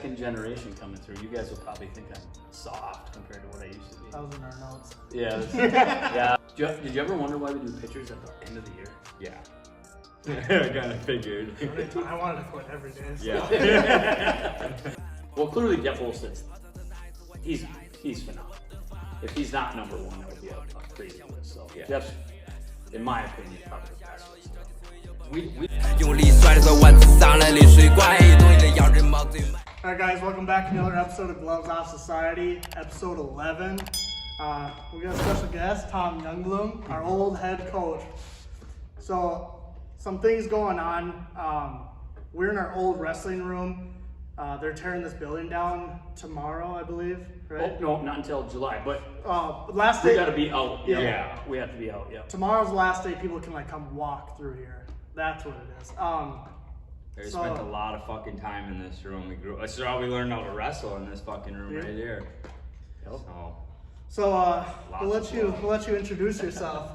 second generation coming through. You guys will probably think I'm soft compared to what I used to be. That was in our notes. Yeah. Yeah. Did you ever wonder why we do pictures at the end of the year? Yeah. I kind of figured. I wanted to quit every day. So. Yeah. Well, clearly Jeff Olson's, he's phenomenal. If he's not number one, that would be a crazy list. So yeah. Jeff's, in my opinion, probably the best list. Alright guys, welcome back to another episode of Gloves Off Society, episode 11. We got a special guest, Tom Youngblom, our old head coach. So, some things going on. We're in our old wrestling room. They're tearing this building down tomorrow, I believe, right? Oh, no, not until July, but last day. we gotta be out. Yeah. We have to be out, yeah. Tomorrow's the last day people can come walk through here. That's what it is. We spent a lot of fucking time in this room. This is how we learned how to wrestle, in this fucking room right here. Yep. So we'll let you introduce yourself.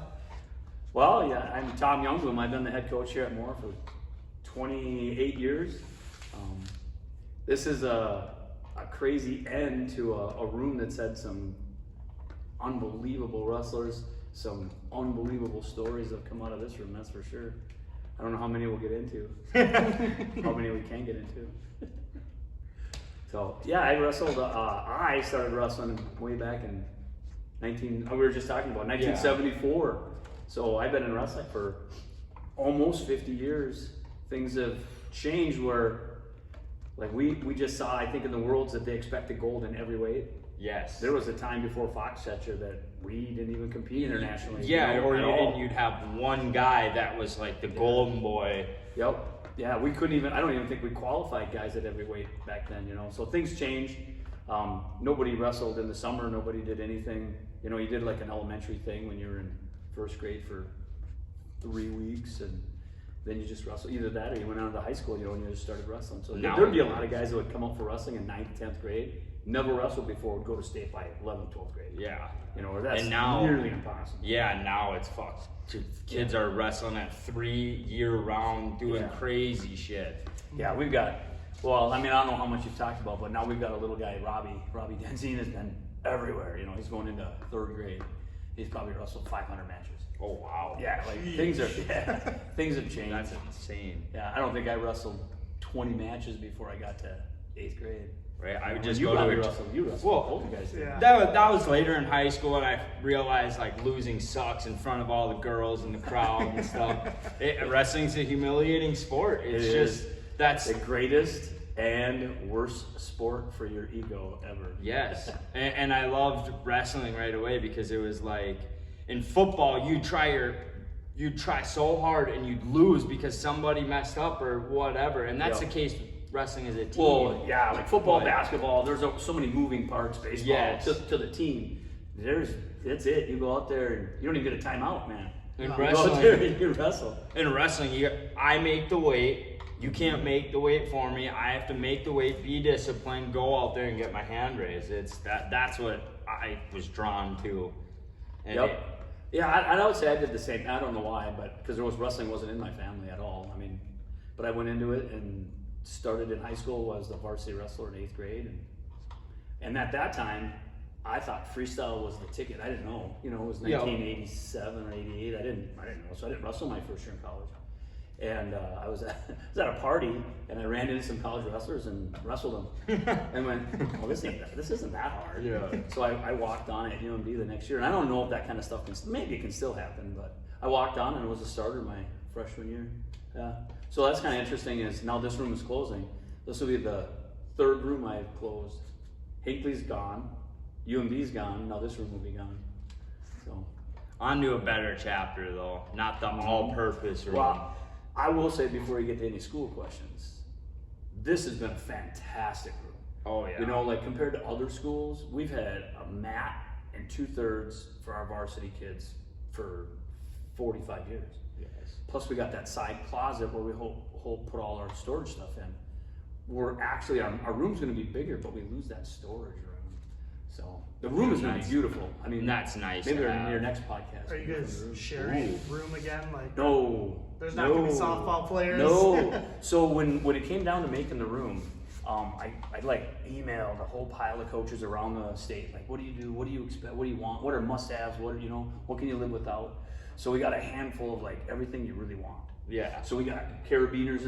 Well, yeah, I'm Tom Youngblom. I've been the head coach here at Moore for 28 years. This is a crazy end to a room that's had some unbelievable wrestlers, some unbelievable stories that have come out of this room, that's for sure. I don't know how many we'll get into, how many we can get into. So, yeah, I started wrestling way back in we were just talking about 1974. Yeah. So I've been in wrestling for almost 50 years. Things have changed where, like we just saw, I think in the worlds that they expected gold in every weight. Yes. There was a time before Foxcatcher that we didn't even compete internationally. Yeah, and you'd have one guy that was like the golden boy. Yep. Yeah, we couldn't even, I don't even think we qualified guys at every weight back then, So things changed. Nobody wrestled in the summer, nobody did anything. You did like an elementary thing when you were in first grade for 3 weeks, and then you just wrestled. Either that or you went on to high school, and you just started wrestling. So there'd be a lot of guys that would come up for wrestling in 9th, 10th grade, never wrestled before, would go to state by 11th, 12th grade. Yeah. Or that's nearly impossible. Yeah, now it's fucked. Kids are wrestling at 3 year-round, doing crazy shit. Yeah, we've got, well, I don't know how much you've talked about, but now we've got a little guy, Robbie Denzine, has been everywhere. He's going into 3rd grade. He's probably wrestled 500 matches. Oh, wow. Yeah, things have changed. That's insane. Yeah, I don't think I wrestled 20 matches before I got to 8th grade. Right, I would just you go to wrestle. You wrestled. Well, older guys did. Yeah. That was later in high school, and I realized losing sucks in front of all the girls in the crowd and stuff. Wrestling's a humiliating sport. That's the greatest and worst sport for your ego ever. Yes, and I loved wrestling right away because it was like in football you'd try so hard and you'd lose because somebody messed up or whatever, and that's the case. Wrestling as a team. Well, yeah, like football, basketball, there's so many moving parts, baseball, to the team. That's it. You go out there and you don't even get a timeout, man. In wrestling, you go out there and you wrestle. In wrestling, I make the weight. You can't make the weight for me. I have to make the weight, be disciplined, go out there and get my hand raised. That's what I was drawn to. And I would say I did the same. I don't know why, but because wrestling wasn't in my family at all. But I went into it and started in high school, was the varsity wrestler in 8th grade, and at that time I thought freestyle was the ticket. I didn't know, it was 1987 or 88. I didn't know, so I didn't wrestle my first year in college. And I was at a party and I ran into some college wrestlers and wrestled them and went, oh, this isn't that hard. Yeah. So I walked on at UMD the next year, and I don't know if that kind of stuff maybe it can still happen, but I walked on and was a starter my freshman year. Yeah. So that's kind of interesting. Is now this room is closing. This will be the 3rd room I've closed. Hinckley's gone. UMD's gone. Now this room will be gone. So on to a better chapter, though. Not the all-purpose room. Well, I will say before you get to any school questions, this has been a fantastic room. Oh yeah. Compared to other schools, we've had a mat and 2/3 for our varsity kids for 45 years. Yes. Plus we got that side closet where we put all our storage stuff in. We're actually, our room's gonna be bigger, but we lose that storage room. So the room is gonna be beautiful. That's nice. Maybe in your next podcast. Are you guys sharing room again? No. There's not gonna be softball players? No. So when it came down to making the room, I like emailed a whole pile of coaches around the state. Like, what do you do? What do you expect? What do you want? What are must-haves? What are, what can you live without? So we got a handful of like everything you really want. Yeah. So we got carabiners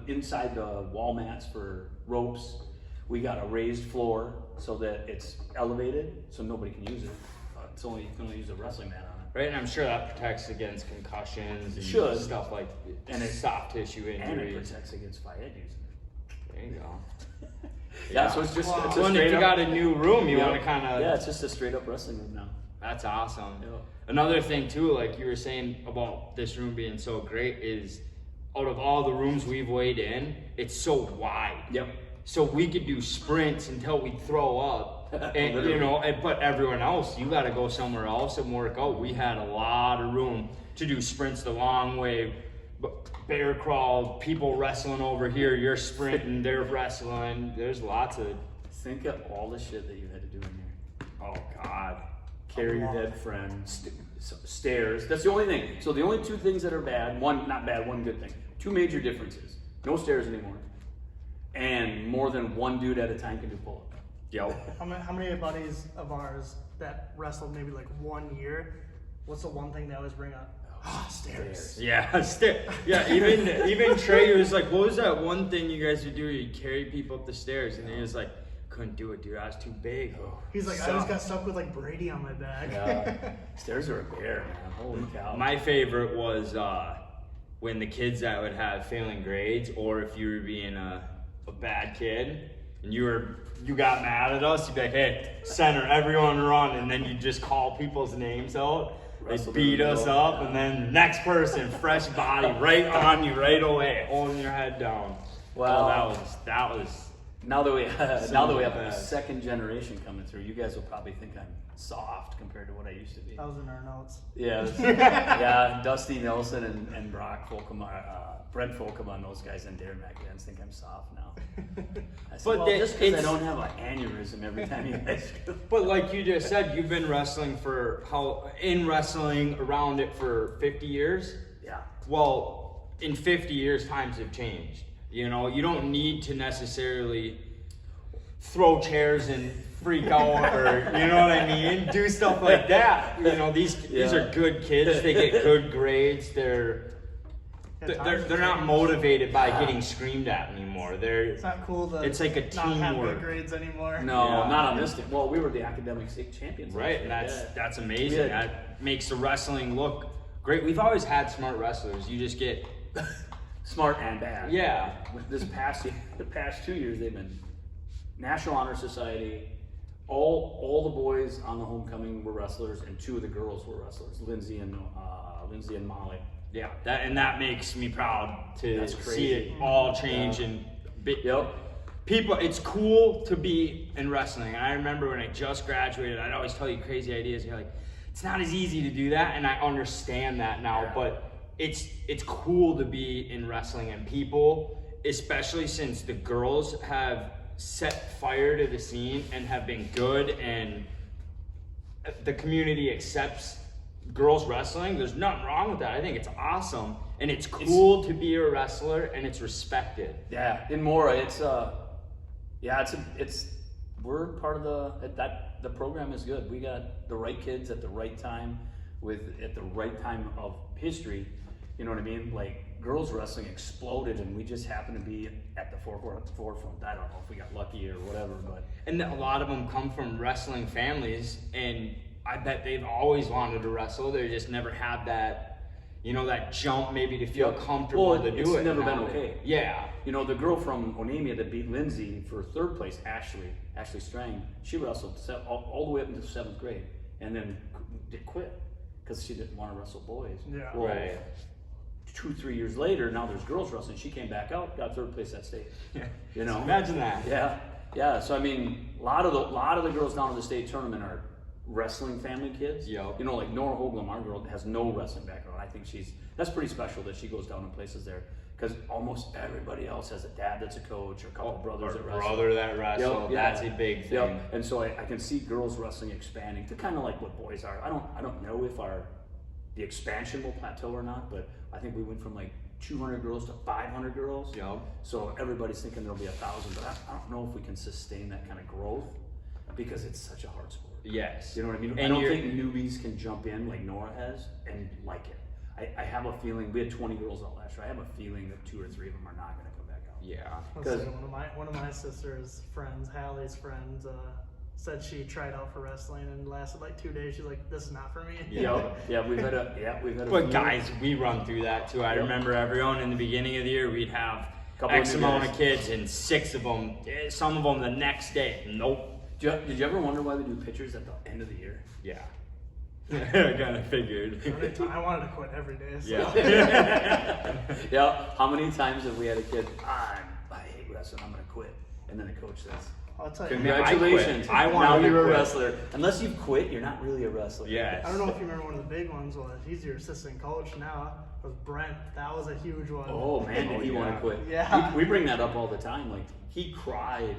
inside the wall mats for ropes. We got a raised floor so that it's elevated, so nobody can use it. You can only use a wrestling mat on it. Right, and I'm sure that protects against concussions and Should. stuff like And it's soft tissue injuries. And it protects against Fayed using it. There you go. Yeah, so it's just Wow. it's a Well, and straight if you up, got a new room, you yeah, want to kind of. yeah, it's just a straight up wrestling room now. That's awesome. Yeah. Another thing too, like you were saying about this room being so great, is out of all the rooms we've weighed in, it's so wide. Yep. So we could do sprints until we throw up, and Literally. but everyone else, you got to go somewhere else and work out. We had a lot of room to do sprints the long way, bear crawl, people wrestling over here. You're sprinting, they're wrestling. There's lots of. Think of all the shit that you had to do in here. Oh God. Carry your dead friend, stairs. That's the only thing. So the only two things that are bad, one not bad, one good thing. Two major differences. No stairs anymore. And more than one dude at a time can do pull-up. Yep. How many buddies of ours that wrestled maybe like 1 year? What's the one thing they always bring up? Stairs. Yeah, yeah. Even Trey was like, "What was that one thing you guys would do? You carry people up the stairs?" And he was like, "Couldn't do it, dude. I was too big." He's like, I always got stuck with like Brady on my back. Yeah. Stairs are a bear, man. Holy cow. My favorite was when the kids that would have failing grades, or if you were being a bad kid and you got mad at us, you'd be like, "Hey, center, everyone run," and then you just call people's names out. They Wrestle beat them, us yeah. up, and then next person, fresh body, right on you, right away, holding your head down. Well, that was. Now that we have bad. a second generation coming through, you guys will probably think I'm soft compared to what I used to be. That was in our notes. Yeah, yeah. Dusty Nelson and Brock Folkham, Brent Folkham, those guys, and Darren McAdams think I'm soft now. I said, But well, they- just because I it's- don't have an aneurysm every time you guys go. But like you just said, you've been wrestling around it for 50 years. Yeah. Well, in 50 years, times have changed. You know, you don't need to necessarily throw chairs and freak out, or you know what I mean, do stuff like that. You know, these are good kids. They get good grades. They're not motivated by getting screamed at anymore. It's not cool to It's like a not have teamwork. good grades anymore. No, Yeah. not on this team. Well, we were the academic state champions. Right, and last year. that's amazing. Yeah. That makes the wrestling look great. We've always had smart wrestlers. You just get Smart and bad. yeah. The past 2 years, they've been National Honor Society. All the boys on the homecoming were wrestlers, and two of the girls were wrestlers, Lindsay and Molly. Yeah, that makes me proud to That's see crazy. it all change Yeah. and people. It's cool to be in wrestling. And I remember when I just graduated, I'd always tell you crazy ideas. You're like, it's not as easy to do that, and I understand that now. Yeah. But it's cool to be in wrestling, and people, especially since the girls have set fire to the scene and have been good, and the community accepts girls wrestling. There's nothing wrong with that. I think it's awesome, and it's cool to be a wrestler, and it's respected. Yeah, in Mora, we're part of the program is good. We got the right kids at the right time at the right time of history. You know what I mean? Like girls wrestling exploded, and we just happened to be at the forefront. I don't know if we got lucky or whatever, but And a lot of them come from wrestling families, and I bet they've always wanted to wrestle. They just never had that, that jump maybe to feel comfortable Well, to do it's it. never Now been they- okay. Yeah. You know, the girl from Onamia that beat Lindsay for third place, Ashley Strang, she wrestled all the way up into 7th grade, and then did quit because she didn't want to wrestle boys. Yeah. Well, Right. 2-3 years later, now there's girls wrestling. She came back out, got 3rd place at state. You know, Imagine that. yeah. So I mean, a lot of the girls down at the state tournament are wrestling family kids. Yep. You know, like Nora Hoagland, our girl, has no wrestling background. I think that's pretty special that she goes down in places there, because almost everybody else has a dad that's a coach or a couple brothers that wrestle. Brother that wrestle. Yep, yeah. That's a big thing. Yep. And so I can see girls wrestling expanding to kind of like what boys are. I don't know if the expansion will plateau or not, but I think we went from like 200 girls to 500 girls. Yep. So everybody's thinking there'll be 1,000, but I don't know if we can sustain that kind of growth because it's such a hard sport. Yes. You know what I mean? And I don't think newbies can jump in like Nora has and like it. I have a feeling, we had 20 girls out last year. I have a feeling that 2 or 3 of them are not going to come back out. Yeah. Let's see, one of my sister's friends, Hallie's friends, said she tried out for wrestling and lasted like 2 days. She's like, "This is not for me." Yeah, we've had a But few. guys, we run through that too. I Yep. remember everyone in the beginning of the year, we'd have Couple X of new amount guys. of kids, and 6 of them, some of them the next day. Nope. Did you ever wonder why we do pictures at the end of the year? Yeah. I kind of figured. I wanted to quit every day. So. Yeah. Yeah. How many times have we had a kid? I hate wrestling. I'm gonna quit. And then the coach says, I'll tell you. "Congratulations! I wanted now to you're a quit." wrestler. Unless you've quit, you're not really a wrestler." Yes. I don't know if you remember one of the big ones. Well, he's your assistant coach now. Was Brent? That was a huge one. Oh man, did he want to quit? Yeah. We bring that up all the time. Like he cried,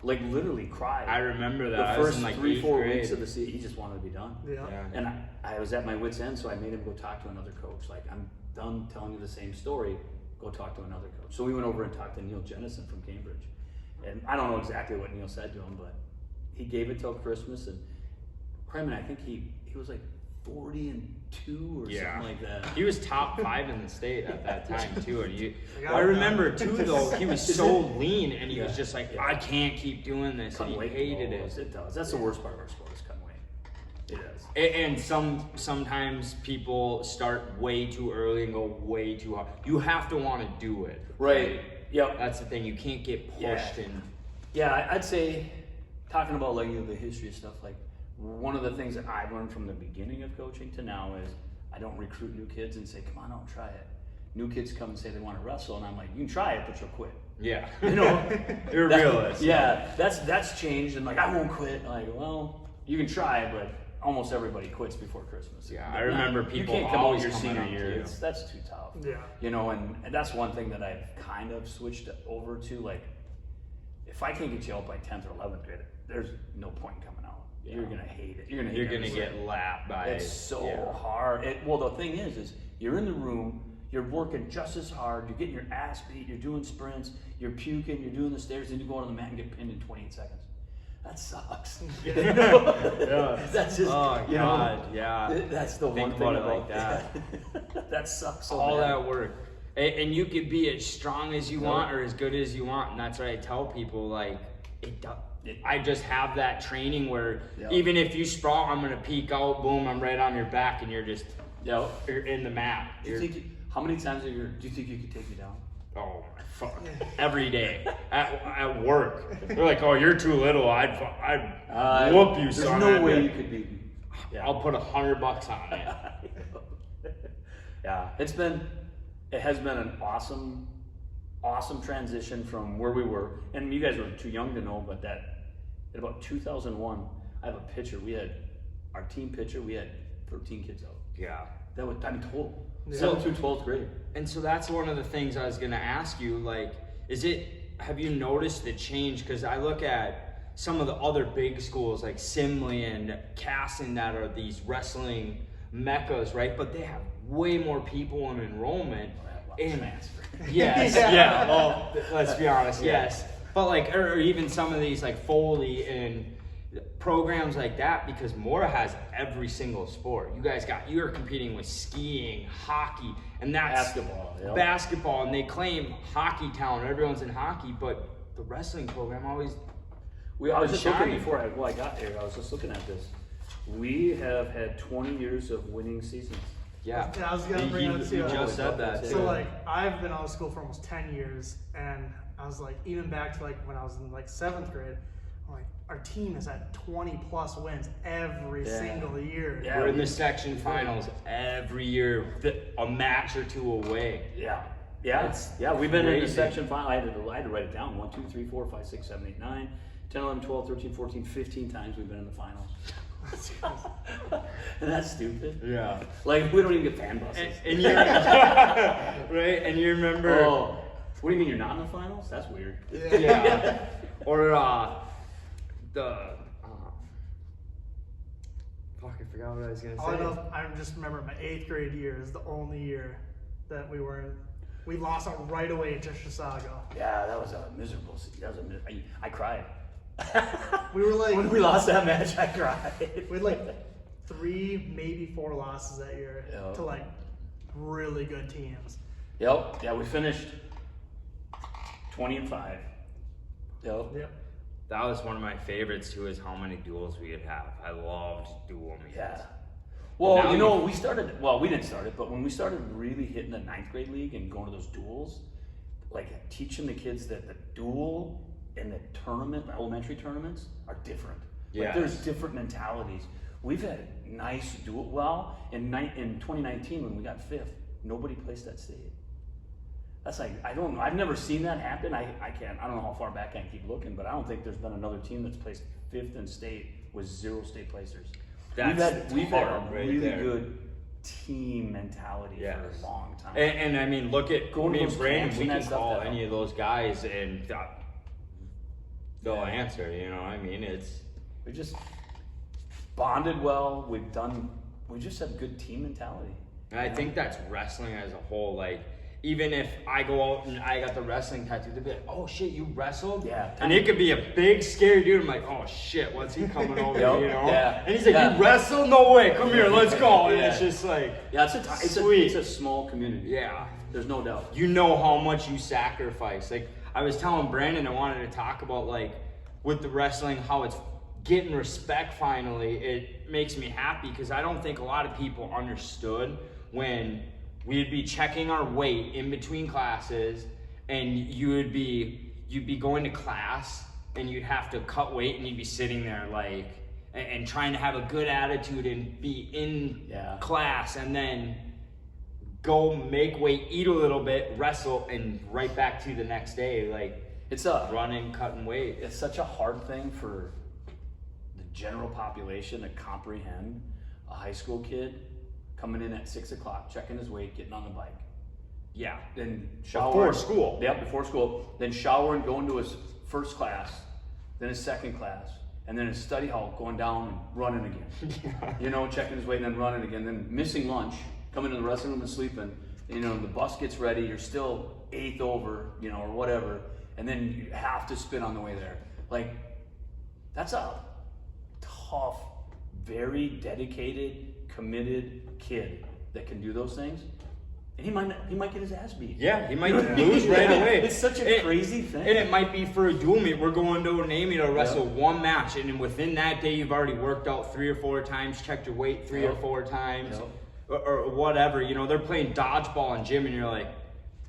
like literally cried. I remember that. The I was first in, like, 3-4 8th weeks grade. of the season, he just wanted to be done. Yeah. Yeah. And I was at my wit's end, so I made him go talk to another coach. Like, I'm done telling you the same story. Go talk to another coach. So we went over and talked to Neil Jennison from Cambridge. And I don't know exactly what Neil said to him, but he gave it till Christmas. And Kremen, I think he was like 40-2 or something like that. He was top 5 in the state at that time too. And got I it remember done. too though, he was so lean and he was Yeah. just like, Yeah. I can't keep doing this. Cutting And he weight hated blows. it. It does. That's the worst part of our sport is cutting weight. It is. And sometimes people start way too early and go way too hard. You have to want to do it. Right. Yep. That's the thing. You can't get pushed and Yeah, I'd say, talking about like the history of stuff, like one of the things that I've learned from the beginning of coaching to now is I don't recruit new kids and say, "Come on out, try it." New kids come and say they want to wrestle, and I'm like, "You can try it, but you'll quit." yeah. You know, You're that- realist. Yeah, that's changed, and like I won't quit. Like, well, you can try, but almost everybody quits before Christmas. Yeah, I remember You people can't come out always your coming senior up to year. you. That's too tough. Yeah. You know, and that's one thing that I've kind of switched over to. Like, if I can't get you out by 10th or 11th grade, there's no point in coming out. Yeah. You're gonna hate it. You're gonna You're hate gonna every get lapped by It's so yeah. hard. Well, the thing is you're in the room, you're working just as hard, you're getting your ass beat, you're doing sprints, you're puking, you're doing the stairs, then you go on the mat and get pinned in 28 seconds. That sucks. You know? Yeah. That's just, Oh you know, God, yeah. that's the Think one thing about it like that. That sucks so All bad. that work. And you could be as strong as you want or as good as you want. And that's what I tell people, like, I just have that training where even if you sprawl, I'm gonna peek out, boom, I'm right on your back, and you're just you're in the mat. Do you think, how many times do you think you could take me down? Oh my fuck! Every day at work, they're like, "Oh, you're too little. I'd whoop you, There's son." no way you could beat me. Yeah. I'll put $100 on it. Yeah, it has been an awesome transition from where we were, and you guys were too young to know, but that in about 2001, I have a picture. We had our team picture. We had 13 kids out. Yeah. That was total. Yeah. 7th through 12th grade. And so that's one of the things I was gonna ask you. Like, have you noticed the change? Because I look at some of the other big schools like Simley and Casson that are these wrestling meccas, right? But they have way more people in enrollment. And yes, yeah. Well, let's be honest, yes. But like, or even some of these like Foley and programs like that, because Mora has every single sport. You are competing with skiing, hockey, and that's basketball, and they claim hockey talent. Everyone's in hockey, but the wrestling program always. I was just looking before I got here. I was just looking at this. We have had 20 years of winning seasons. Yeah, I was gonna bring that to you. You just said that. So like, I've been out of school for almost 10 years, and I was like, even back to like when I was in like 7th grade, I'm like, our team has had 20 plus wins every single year. Yeah. We're in the section finals every year, a match or two away. Yeah. It's We've been in the crazy. section final. I had to write it down. 1, 2, 3, 4, 5, 6, 7, 8, 9, 10, 11, 12, 13, 14, 15 times we've been in the finals. And that's stupid. Yeah. Like, we don't even get fan buses. And you right? And you remember? Oh, what do you mean you're not in the finals? That's weird. Yeah. Or fuck, I forgot what I was gonna say. All I know, I just remember my 8th grade year is the only year that we were in. We lost it right away to Chisago. Yeah, that was a miserable. I cried. We were like, when we lost that match, I cried. we had like 3, maybe 4 losses that year Yep. to like really good teams. Yep. Yeah, we finished 20-5. Yep. Yep. That was one of my favorites too, is how many duels we would have. I loved duel meets. Yeah. Well, Now you know, you- we started. Well, we didn't start it, but when we started really hitting the 9th grade league and going to those duels, like teaching the kids that the duel and the tournament, the elementary tournaments, are different. Like, Yes. there's different mentalities. We've had nice duel. Well, in 2019 when we got 5th, nobody placed that state. That's like, I don't know. I've never seen that happen. I don't know how far back I can keep looking, but I don't think there's been another team that's placed 5th in state with 0 state placers. We've had a hard right really there. good team mentality Yes. for a long time. And I mean, look at Going to me and those Brandon. camps We and can that stuff, call that any of those guys, and they'll Yeah. answer. You know, what I mean, it's We just bonded well. We just have good team mentality. and I think that's wrestling as a whole. Like, even if I go out and I got the wrestling tattoo, they'll be like, "Oh shit, you wrestled?" Yeah. And it could be a big, scary dude. I'm like, "Oh shit, what's he coming over?" Yep. You know? Yeah. And he's like, Yeah. "You wrestled? No way! Come here, let's go!" And Yeah. it's just like, Yeah, it's Sweet. a small community. yeah. There's no doubt. You know how much you sacrifice. Like, I was telling Brandon, I wanted to talk about, like, with the wrestling, how it's getting respect finally. It makes me happy because I don't think a lot of people understood when we'd be checking our weight in between classes, and you'd be going to class and you'd have to cut weight, and you'd be sitting there like and trying to have a good attitude and be in Yeah. class, and then go make weight, eat a little bit, wrestle, and right back to the next day, like It's running, cutting weight. it's such a hard thing for the general population to comprehend. A high school kid coming in at 6 o'clock, checking his weight, getting on the bike, Yeah. then shower Before school. Yep, before school. Then shower and going to his first class, then his second class, and then his study hall, going down and running again. You know, checking his weight and then running again, then missing lunch, coming to the restroom and sleeping. You know, the bus gets ready, you're still 8th over, you know, or whatever, and then you have to spin on the way there. Like, that's a tough, very dedicated, committed kid that can do those things. And he might get his ass beat. Yeah, he might lose right away. It's such a crazy thing. And it might be for a dual meet. We're going to Navy to wrestle one match, and then within that day, you've already worked out 3 or 4 times, checked your weight 3 or Yep. 4 times, Yep. or whatever. You know, they're playing dodgeball in gym, and you're like,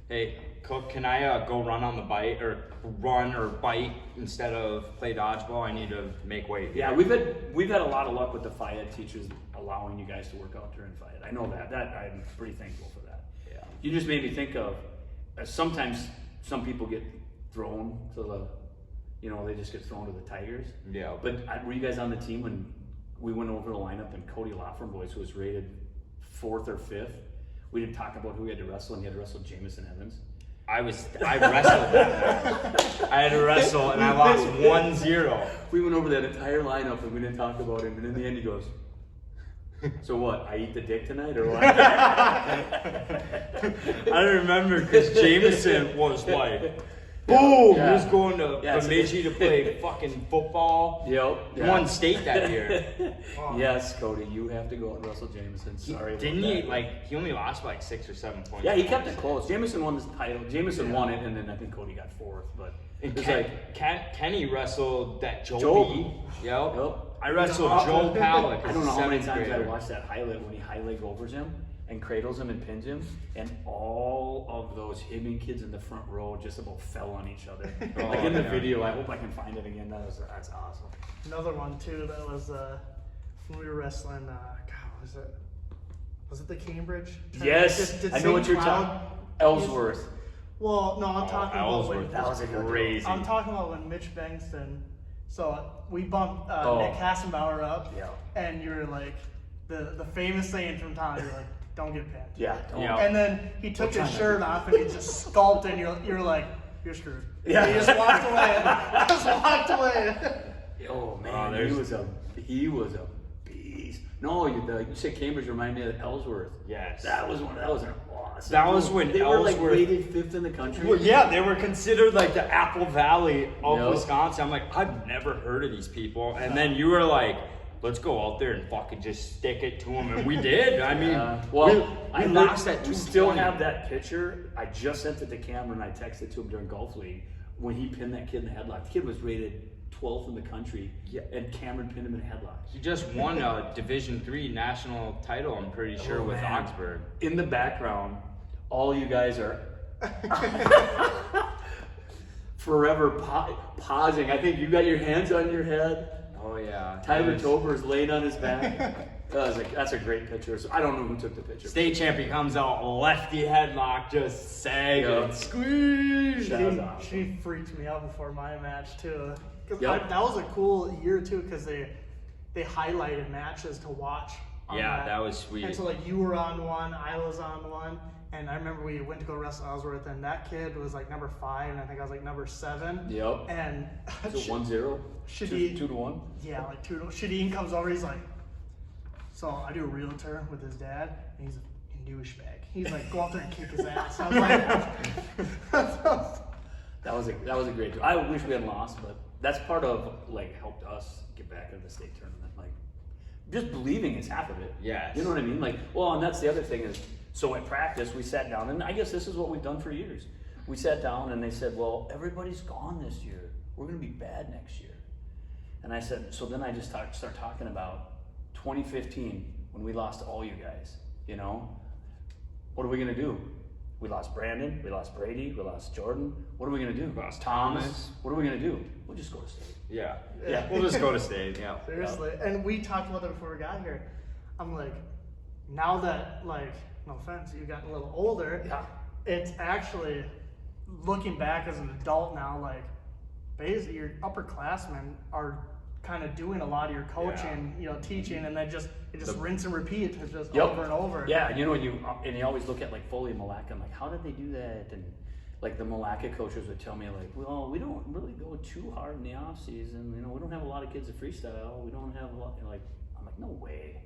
"Hey, Cook, can I go run on the bike or run or bike instead of play dodgeball? I need to make weight." Yeah, we've had a lot of luck with the FIAD teachers allowing you guys to work out during FIAD. I know that I'm pretty thankful for that. Yeah. You just made me think of sometimes some people get thrown to the, you know, they just get thrown to the Tigers. Yeah. But were you guys on the team when we went over the lineup and Cody Laughlin boys, who was rated 4th or 5th, we didn't talk about who he had to wrestle, and he had to wrestle Jamison Evans. I wrestled that match. I had to wrestle, and I lost 1-0. We went over that entire lineup and we didn't talk about him, and in the end he goes, "So what, I eat the dick tonight or what?" I remember because Jameson was like, boom! Yeah. He was going to Yeah, it's- Bemidji to play fucking football. Yep. yeah. Won state that year. Yes, Cody, you have to go and wrestle Jameson. Sorry. Didn't about he? that. Like, he only lost by like 6 or 7 points. Yeah, he kept it close. Jameson won this title. Jameson won it, and then I think Cody got 4th. But And it's like, Kenny wrestled that Joe Joe. B. Yep. Yep. I wrestled Joe Palick. I don't know how many times I watched. watched that highlight when he high leg overs him and cradles him and pins him, and all of those Hibbing kids in the front row just about fell on each other. Like in the yeah. video, I hope I can find it again. That's awesome. Another one too that was when we were wrestling. God, was it the Cambridge? Yes, Did I know what St. you're Cloud talking. Ellsworth. Well, no, I'm talking about when, That was a good crazy. I'm talking about when Mitch Bengston. So we bumped Oh. Nick Hassenbauer up, Yeah. and you're like the famous saying from Tom. You're like, "Don't get pinned." Yeah. don't- Yeah. And then he took What his time shirt off and he just sculpted. And you're like, "You're screwed." Yeah. He just walked away. Just walked away. Oh Oh, man, there's- he was a beast. No, you said Cambridge reminded me of Ellsworth. Yes. That was an awesome. That was when they were like Ellsworth- rated 5th in the country. Well, yeah, they were considered like the Apple Valley of Yep. Wisconsin. I'm like, I've never heard of these people. And then you were like, let's go out there and fucking just stick it to them. And we did. I mean, we lost at 220. We still have that picture. I just sent it to Cameron. I texted to him during Golf League when he pinned that kid in the headlock. The kid was rated 12th in the country, and Cameron pinned him in a headlock. He just won a Division III national title, I'm pretty sure, with man. Augsburg. In the background, all you guys are forever pausing. I think you got your hands on your head. Oh, yeah. Tyler Tober's laying on his back. That's a great picture. So I don't know who took the picture. State champion comes out, lefty headlock, just sagging. Yep. Squeeze. That was awesome. She freaked me out before my match too. 'Cause Yep. that was a cool year too, because they highlighted matches to watch. On Yeah, that was sweet. And so like you were on one, I was on one, and I remember we went to go wrestle Ellsworth, and that kid was like number 5, and I think I was like number 7. Yep. And Is it 1-0? Should 2-1? yeah, like 2. Shadeen comes over, he's like, so I do a realtor with his dad, and he's a douchebag. He's like, go out there and kick his ass. I was like, That was a great. I wish we had lost, but that's part of like helped us get back into the state tournament. Like just believing is half of it. Yes. You know what I mean? Like, well, and that's the other thing is. So at practice, we sat down, and I guess this is what we've done for years. We sat down, and they said, "Well, everybody's gone this year. We're going to be bad next year." And I said, so then I just start talking about 2015 when we lost all you guys. You know, what are we going to do? We lost Brandon, we lost Brady, we lost Jordan. What are we going to do? We lost Thomas. What are we going to do? We'll just go to state. Yeah. Yeah. We'll just go to state, yeah. seriously. And we talked about that before we got here. I'm like, now that, like, no offense, you've gotten a little older, Yeah. it's actually, looking back as an adult now, like, basically your upperclassmen are kind of doing a lot of your coaching, you know, teaching, and then just rinse and repeat. It's just Yep. over and over. Yeah, and you know, you always look at like Foley and Malacca, I'm like, how did they do that? And like the Malacca coaches would tell me like, well, we don't really go too hard in the off season. You know, we don't have a lot of kids that freestyle. We don't have a lot. Like, I'm like, no way.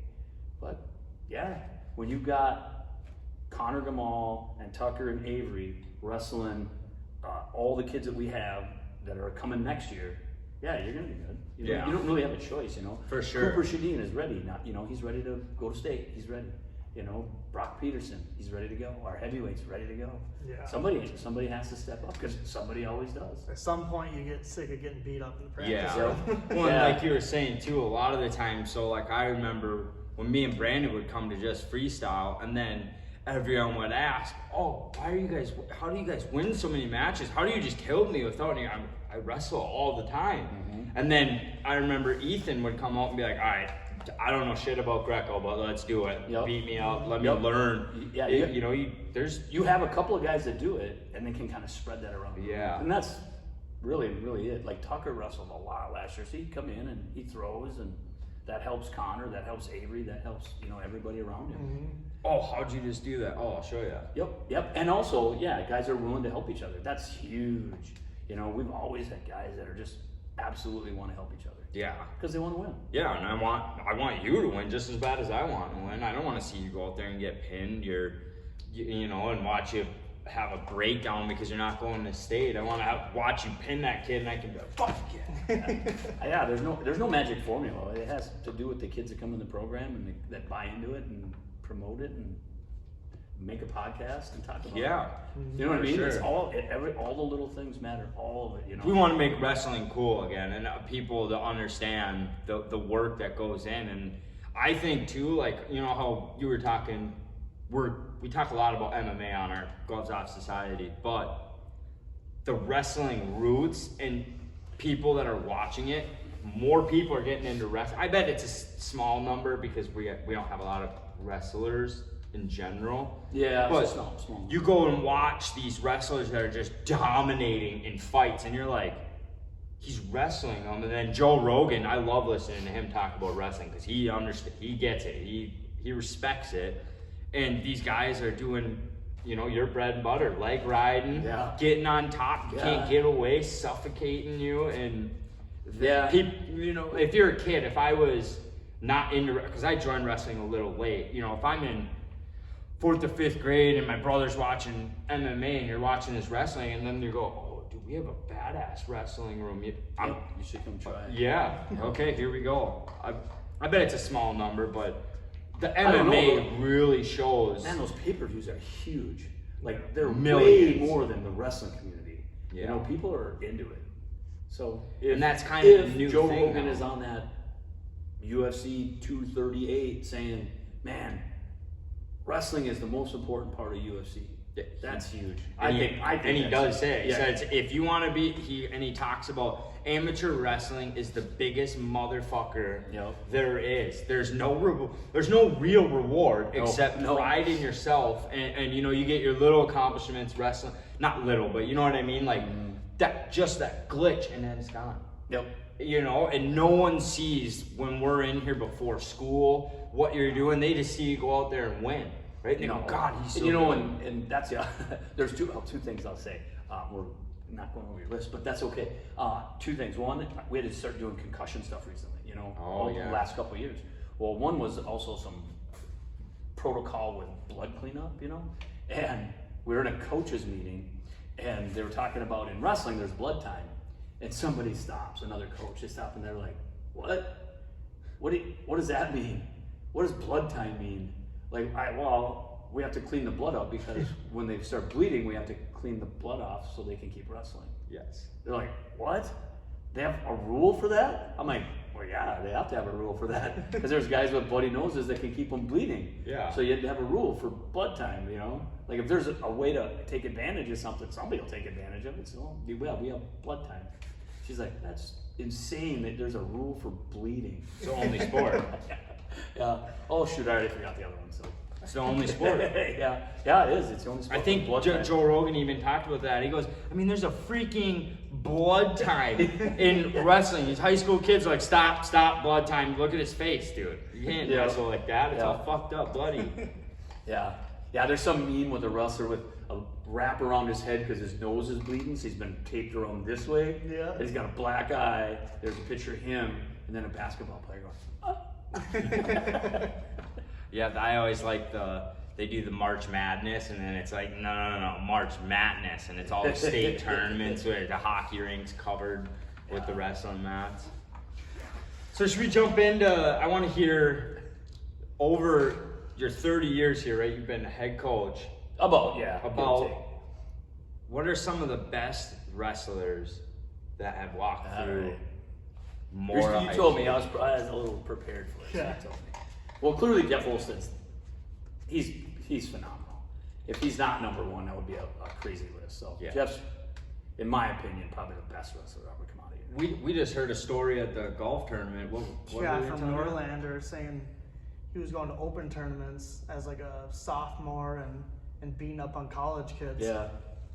But yeah, when you've got Connor Gamal and Tucker and Avery wrestling all the kids that we have that are coming next year, yeah, you're gonna be good. You know, you don't really have a choice, you know. For sure. Cooper Shadeen is ready. Not, you know, he's ready to go to state. He's ready. You know, Brock Peterson, he's ready to go. Our heavyweights ready to go. Yeah. Somebody has to step up because somebody always does. At some point, you get sick of getting beat up in the practice. Yeah. Well, and like you were saying too, a lot of the time, so like I remember when me and Brandon would come to just freestyle, and then everyone would ask, oh, how do you guys win so many matches? How do you just kill me without any? I wrestle all the time. Mm-hmm. And then I remember Ethan would come out and be like, all right, I don't know shit about Greco, but let's do it. Yep. Beat me up, let me Yep. learn. Yeah, you know, you have a couple of guys that do it, and they can kind of spread that around. Yeah. And that's really it. Like Tucker wrestled a lot last year, so he'd come in and he throws, and that helps Connor, that helps Avery, that helps, you know, everybody around him. Mm-hmm. Oh, how'd you just do that? Oh, I'll show you. Yep. And also, yeah, guys are willing to help each other. That's huge. You know, we've always had guys that are just absolutely want to help each other. Yeah. Because they want to win. Yeah, and I want you to win just as bad as I want to win. I don't want to see you go out there and get pinned, you know, and watch you have a breakdown because you're not going to state. I want to watch you pin that kid, and I can be like, fuck yeah. Yeah, there's no magic formula. It has to do with the kids that come in the program and that buy into it and promote it and make a podcast and talk about it. Yeah. You know what I mean? Sure. It's all the little things matter. All of it, you know. We want to make wrestling cool again, and people to understand the work that goes in. And I think too, like, you know how you were talking, we talk a lot about MMA on our Gloves Off Society, but the wrestling roots and people that are watching it, more people are getting into wrestling. I bet it's a small number because we don't have a lot of wrestlers in general. Yeah, but it's small. you go and watch these wrestlers that are just dominating in fights, and you're like, he's wrestling them. And then Joe Rogan, I love listening to him talk about wrestling because he understands, he gets it, he respects it. And these guys are doing, you know, your bread and butter, leg riding, getting on top, you can't get away, suffocating you. And yeah, people, you know, if you're a kid, if I was not into, because I joined wrestling a little late. You know, if I'm in 4th or 5th grade and my brother's watching MMA and you're watching this wrestling, and then you go, oh, dude, we have a badass wrestling room. You should come try it. Yeah. Okay, here we go. I bet it's a small number, but the don't MMA know. really shows. Man, those pay-per-views are huge. Like, they're Millions. way more than the wrestling community. Yeah. You know, people are into it. So, And that's kind of the new Joe thing Rogan now. is on that UFC 238 saying, man, wrestling is the most important part of UFC. That's huge. I think and he that's does huge. say it. He Yeah. says if you want to be, he talks about amateur wrestling is the biggest motherfucker Yep. there is. There's no real reward except no. pride in yourself, and you know, you get your little accomplishments wrestling, not little, but you know what I mean, like that glitch, and then it's gone. Yep. You know, and no one sees when we're in here before school what you're doing. They just see you go out there and win, right? And they go, God, he's so you know, good. and that's there's two things I'll say. We're not going over your list, but that's okay. 2 things. One, we had to start doing concussion stuff recently. You know, the last couple of years. Well, one was also some protocol with blood cleanup. You know, and we were in a coaches meeting, and they were talking about in wrestling there's blood time, and somebody stops, another coach. They stop and they're like, "What? What does that mean? What does blood time mean?" Like, we have to clean the blood out because when they start bleeding, we have to clean the blood off so they can keep wrestling. Yes. They're like, what? They have a rule for that? I'm like, well, yeah, they have to have a rule for that because there's guys with bloody noses that can keep them bleeding. Yeah. So you have to have a rule for blood time, you know? Like if there's a way to take advantage of something, somebody will take advantage of it. So, we have blood time. She's like, that's insane that there's a rule for bleeding. It's the only sport. Yeah. Oh shoot, I already forgot the other one. So It's the only sport. yeah, it is. It's the only sport. I think with blood time. Joe Rogan even talked about that. He goes, I mean, there's a freaking blood time in wrestling. These high school kids are like, stop, blood time. Look at his face, dude. You can't wrestle like that. It's all fucked up, bloody. Yeah. There's some meme with a wrestler with a wrap around his head because his nose is bleeding, so he's been taped around this way. Yeah. And he's got a black eye. There's a picture of him, and then a basketball player going. Yeah, I always like they do the March Madness, and then it's like, no, March Madness, and it's all the state tournaments where the hockey rink's covered with the wrestling mats. So should we jump into, I want to hear, over your 30 years here, right, you've been a head coach. About What are some of the best wrestlers that have walked through more You told me I was a little prepared for it. So Yeah. you told me. Well, clearly Jeff Olson's he's phenomenal. If he's not number one, that would be a crazy list. So Yeah. Jeff's, in my opinion, probably the best wrestler ever come out of here. We just heard a story at the golf tournament. What Yeah, were they from talking about? Norlander saying he was going to open tournaments as like a sophomore and beating up on college kids.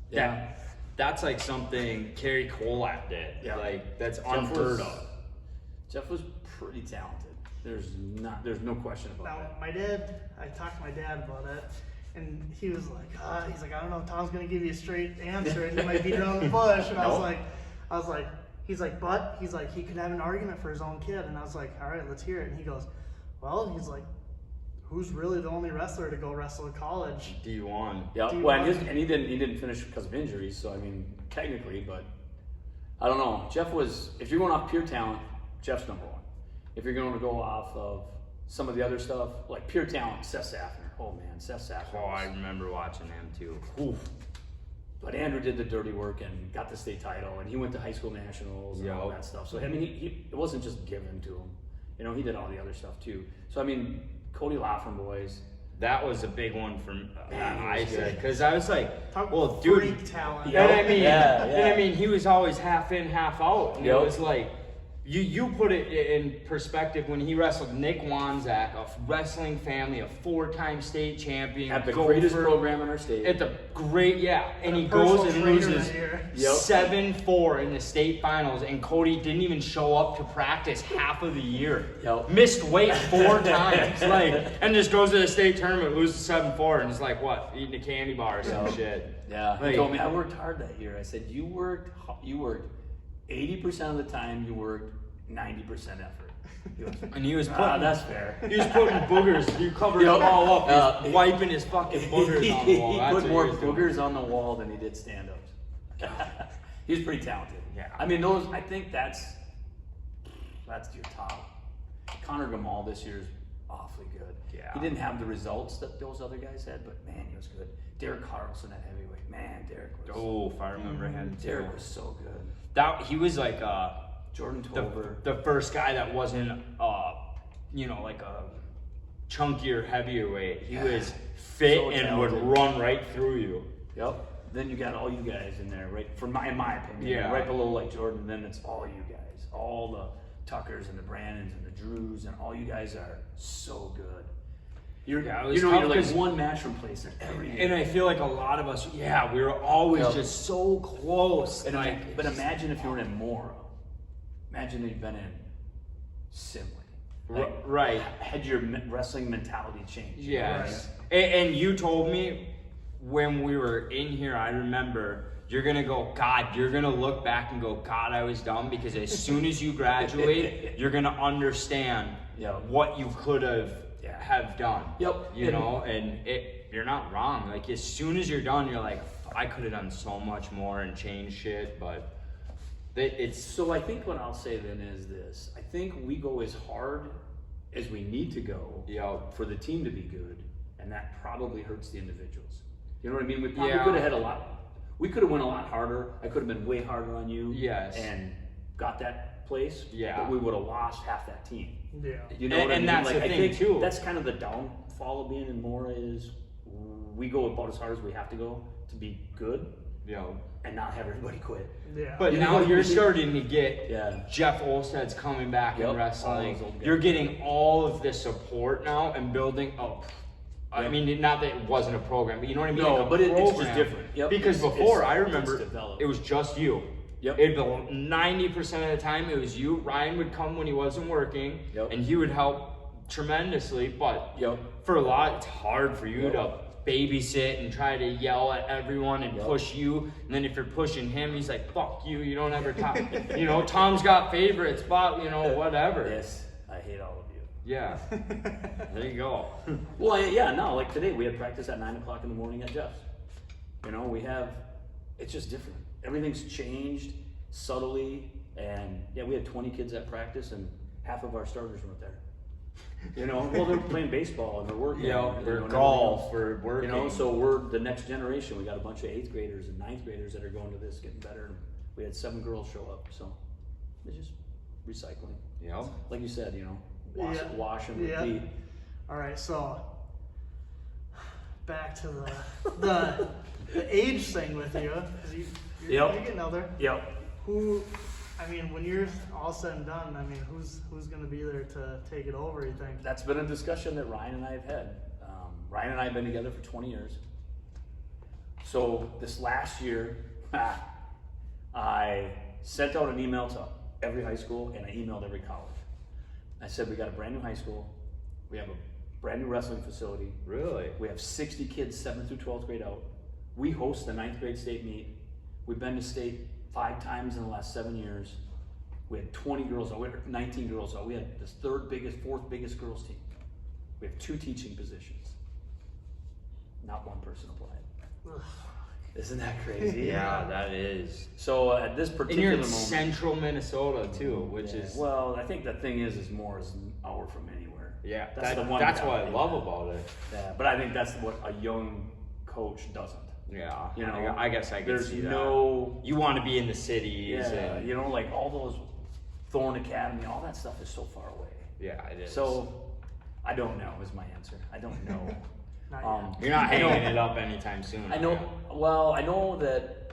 Yeah. That's like something Kerry Kolak did. Yeah. Like that's Jeff unheard of. Jeff was pretty talented. There's no question about Now, that. my dad, I talked to my dad about it, and he was like, he's like, I don't know, Tom's gonna give you a straight answer, and he might beat around the bush. And I was like, he's like, but he's like, he could have an argument for his own kid, and I was like, all right, let's hear it. And he goes, well, he's like, who's really the only wrestler to go wrestle at college? D1. Yeah, D1. well, and he didn't finish because of injuries. So I mean, technically, but I don't know. Jeff was. If you're going off pure talent, Jeff's number one. If you're going to go off of some of the other stuff, like pure talent, Seth Safner. Oh man, Seth Safner. Oh, I remember watching him too. Oof. But Andrew did the dirty work and got the state title, and he went to high school nationals and all that stuff. So I mean, he it wasn't just given to him. You know, he did all the other stuff too. So I mean, Cody Laughlin boys. That was a big one for Man, he I was said good. because I was like, Talk well, about dude. freak talent. Yeah. And I mean, Yeah. and I mean, he was always half in, half out. And Yep. it was like, you put it in perspective when he wrestled Nick Wanzak, a wrestling family, a 4-time state champion, Had the gopher, greatest program in our state. at the great, and he Personal goes and trainer loses that year. Yep. 7-4 in the state finals, and Cody didn't even show up to practice half of the year. Yep. Missed weight 4 times, and just goes to the state tournament, loses 7-4, and is like, what, eating a candy bar or some shit. Yeah, he Like- told me I worked hard that year. I said, you worked 80% of the time you worked 90% effort. He was, And he was putting, that's fair. he was putting boogers. You covered Yep. them all up. He's wiping his fucking boogers on the wall. He That's put what more he was doing. boogers on the wall than he did stand-ups. He's pretty talented. Yeah. I mean, I think that's your top. Connor Gamal this year is awfully good. Yeah. He didn't have the results that those other guys had, but man, he was good. Derek Carlson at heavyweight. Man, Derek was. Oh, if I remember him too. Derek was so good. He was like Jordan Tolver. the first guy that wasn't like a chunkier heavyweight. He was fit So and would talented. run right through you. Yep. Then you got all you guys in there, right? In my opinion, Yeah. right below like Jordan. Then it's all you guys, all the Tuckers and the Brandons and the Drews, and all you guys are so good. It was you're tough like 'cause- one match from placing every year. And I feel like a lot of us, we were always Yep. just so close. And like, but imagine if you were in Mora. Imagine if you'd been in Simley. right. Had your wrestling mentality changed? Yes. And you told me when we were in here, I remember, you're going to go, God, you're going to look back and go, God, I was dumb, because as soon as you graduate, you're going to understand Yep. what you could have done. Yep. You know, and you're not wrong. Like, as soon as you're done, you're like, I could have done so much more and changed shit, but it's... So I think what I'll say then is this. I think we go as hard as we need to go Yep. for the team to be good, and that probably hurts the individuals. You know what I mean? We probably Yeah. could have had a lot. We could have went a lot harder. I could have been way harder on you. Yes. And got that place. Yeah. But we would have lost half that team. Yeah. You know And- what I and mean? that's like, the I thing, think too. that's kind of the downfall of being in Mora is we go about as hard as we have to go to be good You know, and not have everybody quit. Yeah. but You now know, you're you- starting to get Yeah. Jeff Olsted's coming back Yep, in wrestling. all those old guys. You're getting all of this support now and building up. I Yep. mean, not that it wasn't a program, but you know what I mean? No, Like a but it's just program. different. Yep. Because It's- before, it's- I it's remember, developed. it was just you. Yep. It'd be 90% of the time, it was you. Ryan would come when he wasn't working, Yep. and he would help tremendously, but Yep. for a lot, it's hard for you Yep. to babysit and try to yell at everyone and Yep. push you. And then if you're pushing him, he's like, fuck you, you don't ever talk. You know, Tom's got favorites, but, whatever. Yes, I hate all of you. Yeah. There you go. Well, yeah, no, like today we had practice at 9 o'clock in the morning at Jeff's. It's just different. Everything's changed subtly, and we had 20 kids at practice, and half of our starters weren't there. Well, they're playing baseball and they're working. Yeah, and, or and golf, everything else. or working. So we're the next generation. We got a bunch of 8th graders and 9th graders that are going to this, getting better. We had 7 girls show up, so it's just recycling. Yep. Like you said, wash, Yeah. wash and Yeah. repeat. All right, so back to the age thing with you. 'Cause you're Yep. getting older. Yep. When you're all said and done, who's going to be there to take it over, you think? That's been a discussion that Ryan and I have had. Ryan and I have been together for 20 years. So this last year, I sent out an email to every high school and I emailed every college. I said, we got a brand new high school. We have a brand new wrestling facility. Really? We have 60 kids, 7th through 12th grade out. We host the 9th grade state meet. We've been to state 5 times in the last 7 years. We had 20 girls out, we had 19 girls out. We had this 4th biggest girls team. We have 2 teaching positions. Not 1 person applied. Isn't that crazy? Yeah, that is. So at this And particular you're in moment, central Minnesota too, which is well, I think the thing is more is an hour from anywhere. that's the one that's down what I thing. love about it. Yeah, but I think that's what a young coach doesn't. Yeah, I I guess I can there's see that. no You want to be in the cities, Yeah, and like all those Thorn Academy, all that stuff is so far away. yeah, it is. So I don't know is my answer. I don't know. Not yet. you're not I know- hanging it up anytime soon. I know. Well, I know that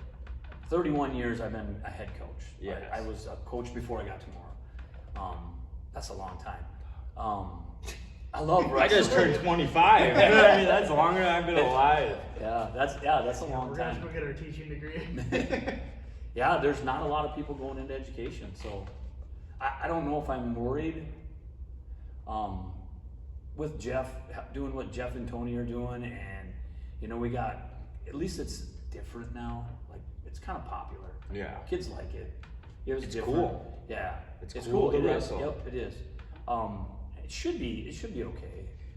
31 years I've been a head coach. Yes. I was a coach before I got to Mora. That's a long time. I love I wrestling. just turned 25. I mean, that's longer than I've been alive. Yeah, that's a Yeah, long we're going time. to go get our teaching degree. Yeah, there's not a lot of people going into education, so I don't know if I'm worried. With Jeff doing what Jeff and Tony are doing, and we got, at least it's different now. Like it's kind of popular. Yeah. Kids like it. It was It's different. cool. Yeah, It's It's cool cool. to It is. wrestle. Yep, it is. It should be okay.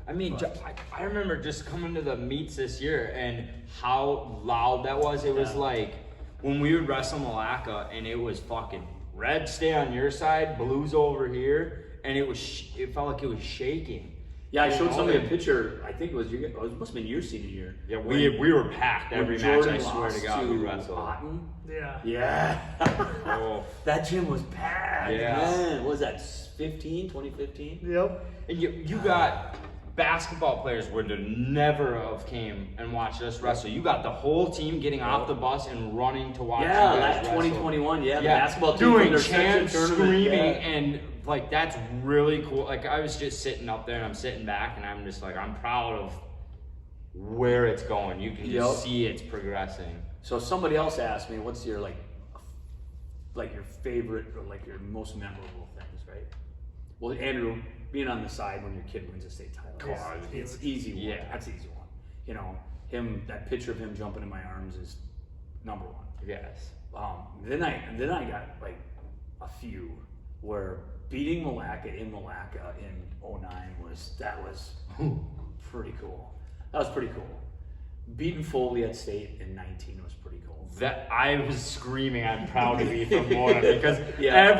I mean, But- I remember just coming to the meets this year and how loud that was. It was Yeah. like when we would wrestle Malacca and it was fucking red stay on your side, blues over here, and it felt like it was shaking. Yeah, I You showed know, somebody a and- picture. I think it must have been your senior year. Yeah, we were packed When every match. Jordan I swear to lost God, we wrestled. Otten. Yeah. Yeah. Oh. That gym was packed. Yeah. Man, what was that 2015? Yep. And you got basketball players would have never have came and watched us wrestle. You got the whole team getting off the bus and running to watch Yeah, you guys that wrestle. 2021. Yeah, the basketball team doing from their section chants, tournament. screaming, Yeah. and like that's really cool. Like I was just sitting up there and I'm sitting back and I'm just like I'm proud of where it's going. You can just see it's progressing. So somebody else asked me, "What's your like your favorite or like your most memorable things?" Right? Well, Andrew, being on the side when your kid wins a state title, God, it's easy one. yeah. That's an easy one. You know, that picture of him jumping in my arms is number one. Yes. Then I got like a few where beating Malacca in 09 was pretty cool. That was pretty cool. Beating Foley at state in 19 was pretty cool. That I was screaming, I'm proud of you from Florida because Yeah.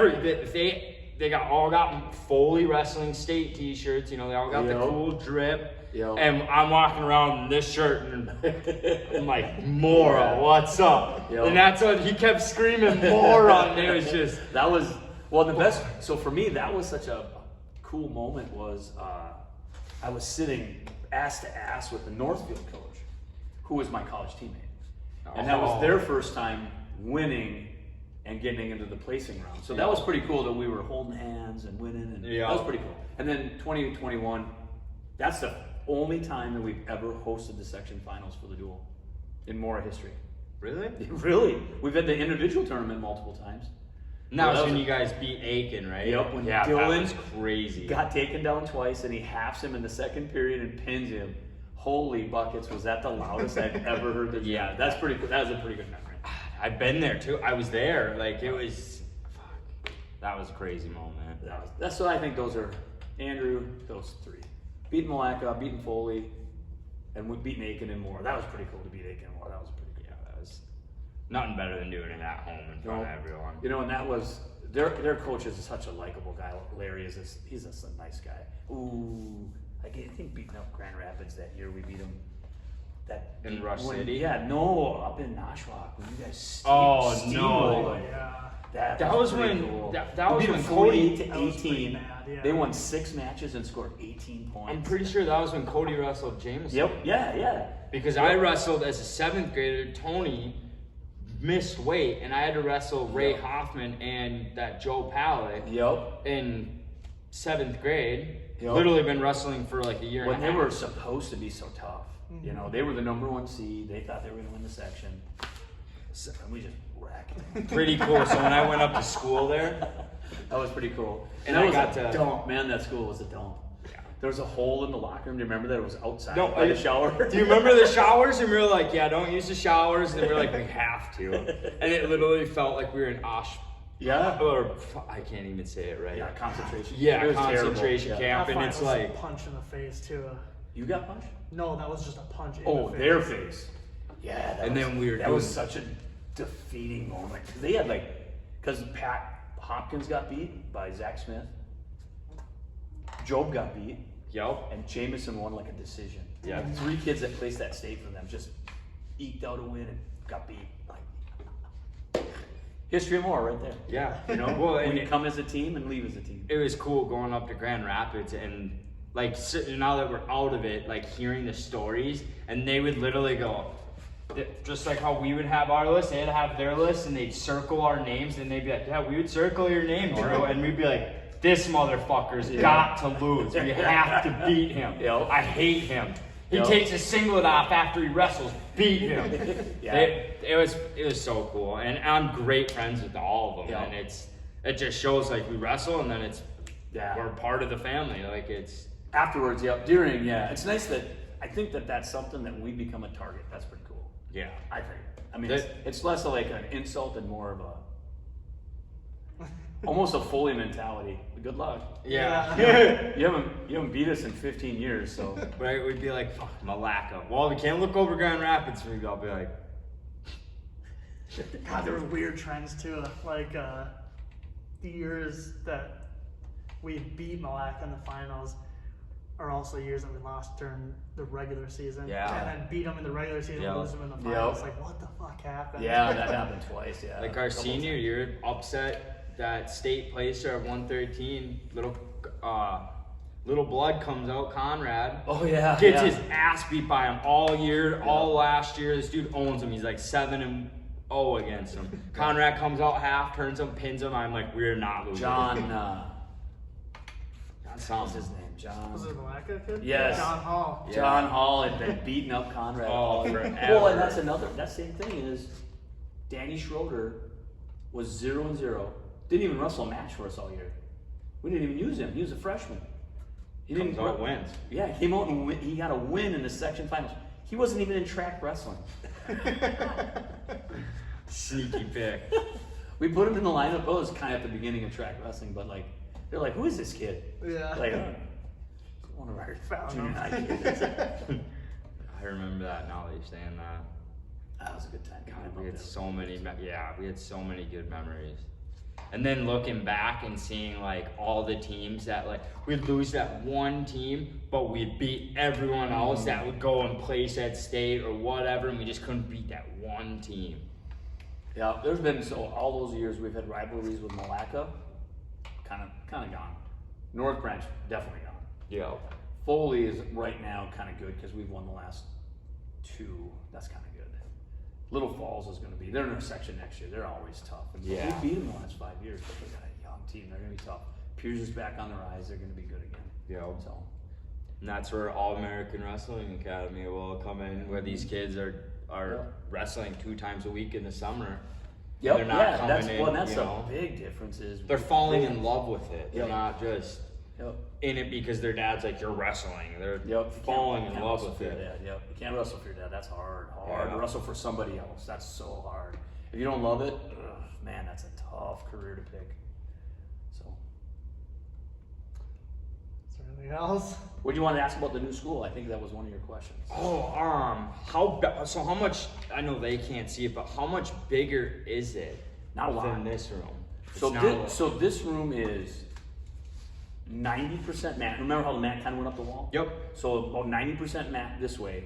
they all got Foley Wrestling State T-shirts. You know, they all got the Yep. cool drip. Yep. And I'm walking around in this shirt and I'm like, Mora, what's up? Yep. And that's what he kept screaming, Mora, and it was just That was the best. So for me, that was such a cool moment. Was I was sitting ass to ass with the Northfield coach, who was my college teammate, and that was their first time winning and getting into the placing round. So that was pretty cool that we were holding hands and winning, and that was pretty cool. And then 2021, that's the only time that we've ever hosted the section finals for the duel in Mora history. really. Really, we've had the individual tournament multiple times. Now Well, that it's when was- you guys beat Aiken, right? Yep, when yeah, Dylan that was crazy. Got taken down twice, and he halves him in the second period and pins him. Holy buckets! Was that the loudest I've ever heard? Yeah. That's pretty cool. That was a pretty good memory. I've been there too. I was there. Like it was. Fuck. That was a crazy moment. That's what I think. Those are Andrew. Those three: beating Malacca, beating Foley, and we beating Aiken and more. That was pretty cool to beat Aiken and more. That was pretty good. Yeah, that was nothing better than doing it at home in front of everyone. You know, and that was their coach is such a likable guy. Larry is he's a nice guy. Ooh, I think beating up Grand Rapids that year we beat him. That In Rush when- City? Yeah, no, up in Nashwauk when you guys Oh, no. steamrolled. Yeah. That was pretty when- cool. that We was beat when them 48 Cody- to That was pretty 18. bad, yeah. They won 6 matches and scored 18 points. I'm pretty sure that was when Cody wrestled Jameson. Yep. Yeah. Because I wrestled as a 7th grader. Tony missed weight, and I had to wrestle Ray Yep. Hoffman and that Joe Palick Yep. in 7th grade. Yep. Literally been wrestling for like a year When and a they half. were supposed to be so tough, you know, they were the number 1 seed. They thought they were going to win the section, and we just wrecked them. Pretty cool. So when I went up to school there, That was pretty cool. And that I was got a to- dump, man. That school was a dump. Yeah. There was a hole in the locker room. Do you remember that? It was outside No, by the shower. Do you remember the showers? And we were like, yeah, don't use the showers. And we were like, we have to. And it literally felt like we were in Yeah. or I can't even say it right. Yeah, concentration. Yeah, It was terrible. concentration Yeah. camp. That And fight it's was like, a punch in the face too. You got punched? No, that was just a punch in Oh, the face. their face. Yeah. And then we were That was doing- such a defeating moment. They had because Pat Hopkins got beat by Zach Smith. Job got beat. yep. And Jameson won like a decision. Yeah. Like 3 kids that placed that state for them just eked out a win and got beat. Like history and more right there. Yeah. You know, Well, when and you come as a team and leave as a team. it was cool going up to Grand Rapids and like now that we're out of it, like hearing the stories, and they would literally go, just like how we would have our list, they'd have their list, and they'd circle our names, and they'd be like, yeah, we would circle your name, Drew, and we'd be like, this motherfucker's got to lose. We have to beat him. Yep. I hate him. He Yep. takes his singlet off after he wrestles. Beat him. Yeah. It was so cool, and I'm great friends with all of them, Yep. and it just shows like we wrestle, and then Yeah. we're part of the family. Like it's Afterwards, during, it's nice that I think that that's something that we become a target. That's pretty cool. yeah. I think. I mean, That- it's less of like an insult and more of a almost a Foley mentality. Good luck. Yeah. You haven't beat us in 15 years, so. Right? We'd be like, fuck, Malacca. Well, we can't look over Grand Rapids. I'll be like, God, there were weird trends too. Like the years that we beat Malacca in the finals are also years that we lost during the regular season. Yeah. And then beat them in the regular season, Yep. lose them in the finals. Like, what the fuck happened? Yeah, that happened twice. Yeah. like our senior year, upset that state placer at 113. Little blood comes out. Conrad Oh yeah. gets yeah. his ass beat by him all year, all last year. This dude owns him. He's like 7-0 against him. Conrad comes out half, turns him, pins him. I'm like, we're not losing. John. John What's something. his name? John. Was it a Malacca kid? Yes. John Hall. Yeah. John Hall had been beating up Conrad. Oh, forever. Well, and that same thing is, Danny Schroeder was 0-0. Didn't even wrestle a match for us all year. We didn't even use him. He was a freshman. He Comes out, wins. Yeah, he came out and he got a win in the section finals. He wasn't even in track wrestling. Sneaky pick. We put him in the lineup. Oh, it was kind of at the beginning of track wrestling, but like they're like, who is this kid? Yeah. Like one of our Found junior him. high kids. I remember that now that you're saying that. That was a good time. God, we had so many, we had so many good memories. And then looking back and seeing like all the teams that like we'd lose that one team, but we'd beat everyone else that would go and place at state or whatever, and we just couldn't beat that one team. Yeah, there's been all those years we've had rivalries with Malacca, kind of gone. North Branch definitely gone. Yeah. Foley is right now kind of good because we've won the last 2. That's kind of good. Little Falls is going to be. They're in our section next year. They're always tough. And Yeah. We beat them the last 5 years, but they got a young team. They're going to be tough. Piers is back on the rise. They're going to be good again. Yeah. So. And that's where All American Wrestling Academy will come in, where these kids are wrestling 2 times a week in the summer. Yep. They're not Yeah. coming That's in, well. That's you the know. big difference is They're falling in love with it. They're Yep. not just Yep. in it because their dad's like, you're wrestling. They're Yep. falling in Can't love wrestle with for your it. dad. Yep. You can't wrestle for your dad. That's hard. Yeah. To wrestle for somebody else. That's so hard. If you don't love it, man, that's a tough career to pick. So, Is there anything else? what do you want to ask about the new school? I think that was one of your questions. Oh, so how much, I know they can't see it, but how much bigger is it Not a lot. than this room? So It's not a lot. so this room is 90% mat. Remember how the mat kind of went up the wall? Yep. So about 90% mat this way,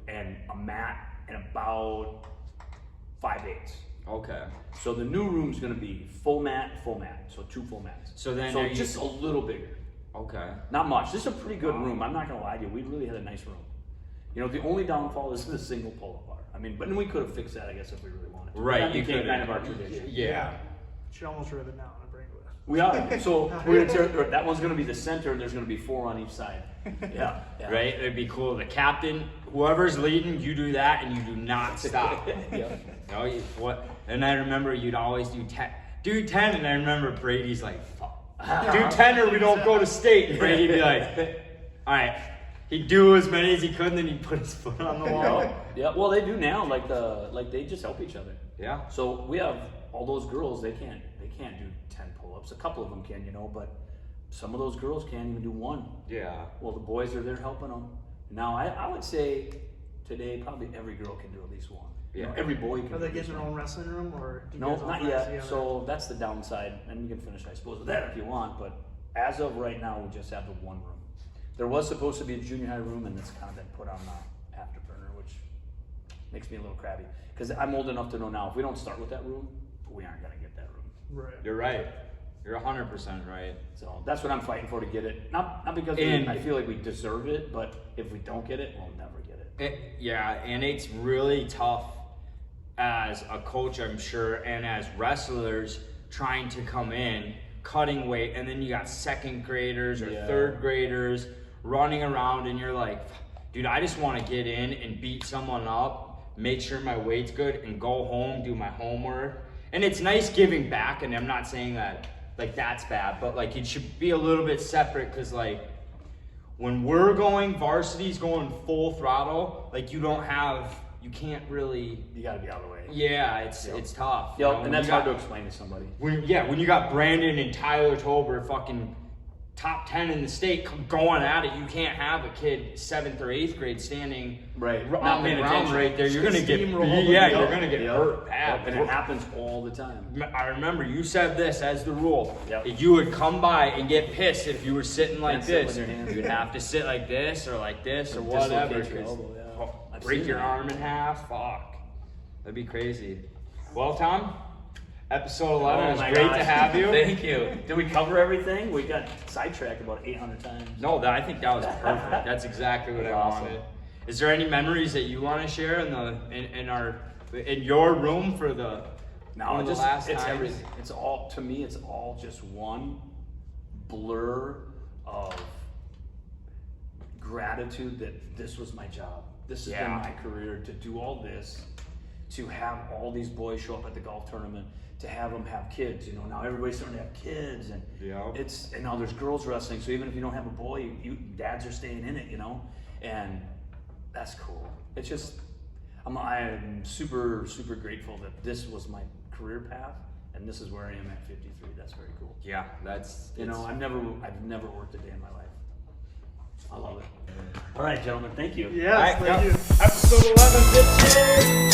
and a mat and about 5/8. Okay. So the new room's going to be full mat, so 2 full mats. So then are you- just a little bigger. Okay. Not much. This is a pretty good room. I'm not gonna lie to you. We really had a nice room. You know, the only downfall is the single pull-up bar. I mean, but we could have fixed that, I guess, if we really wanted to. Right, That you became could kind of our tradition. Yeah. Should almost rip it down and bring it with. We are. So we're gonna tear. That one's gonna be the center, and there's gonna be 4 on each side. Yeah. Yeah. Right? It'd be cool. The captain, whoever's leading, you do that and you do not stop. Yeah. No, what? And I remember you'd always do 10, and I remember Brady's like, fuck. Do 10 or we don't go to state. And Brady'd be like, all right. He'd do as many as he could, and then he'd put his foot on the wall. Yeah. Well, they do now. Like they just help each other. Yeah. So we have all those girls. They can't do 10 pull-ups. A couple of them can, you know, but some of those girls can't even do 1. Yeah. Well, the boys are there helping them. Now, I would say today probably every girl can do at least 1. You know, Yeah. every boy can. Are do they at least getting their one. own wrestling room, or do you No, guys all not practice yet. together? So that's the downside, and we can finish, I suppose, with that if you want. But as of right now, we just have the 1 room. There was supposed to be a junior high room, and it's kind of been put on the afterburner, which makes me a little crabby. Because I'm old enough to know now, if we don't start with that room, we aren't gonna get that room. Right. You're right. You're 100% right. So that's what I'm fighting for, to get it. Not because And- I feel like we deserve it, but if we don't get it, we'll never get it. Yeah, and it's really tough as a coach, I'm sure, and as wrestlers trying to come in, cutting weight, and then you got 2nd graders or Yeah. 3rd graders running around, and you're like, dude, I just want to get in and beat someone up, make sure my weight's good, and go home, do my homework. And it's nice giving back, and I'm not saying that like that's bad, but like it should be a little bit separate, because like when we're going, varsity's going full throttle, like you you can't really. You got to be out of the way. Yeah, it's tough. you Yep, know? and When that's you hard got- to explain to somebody. When you got Brandon and Tyler Tober fucking top 10 in the state going at it, you can't have a kid 7th or 8th grade standing Right. on Not the paying ground attention. right there. You're Just gonna get steamrolled. you're Yep. gonna get Yep. hurt bad. Yep, and it happens all the time. I remember you said this as the rule. Yep. That you would come by and get pissed if you were sitting like Can't sit this. with your hands. You'd have to sit like this or like this or Dislocate whatever. your 'Cause elbow, yeah. I've break seen your that. arm in half. Fuck. That'd be crazy. Well, Tom, episode 11. Oh It was my great gosh. to have you. Thank you. Did we cover everything? We got sidetracked about 800 times. No, I think that was perfect. That's exactly what That's I awesome. wanted. Is there any memories that you want to share in your room for the No, one of the just last it's times? everything. It's all to me. It's all just one blur of gratitude that this was my job. This has been Yeah. my career to do all this, to have all these boys show up at the golf tournament, to have them have kids. You know, now everybody's starting to have kids, and Yeah. and now there's girls wrestling. So even if you don't have a boy, you dads are staying in it. You know, and that's cool. It's just I'm super grateful that this was my career path, and this is where I am at 53. That's very cool. Yeah, that's You know, I've never worked a day in my life. I love it. All right, gentlemen, thank you. Yes, All right, thank yeah. you. Episode 11, bitches.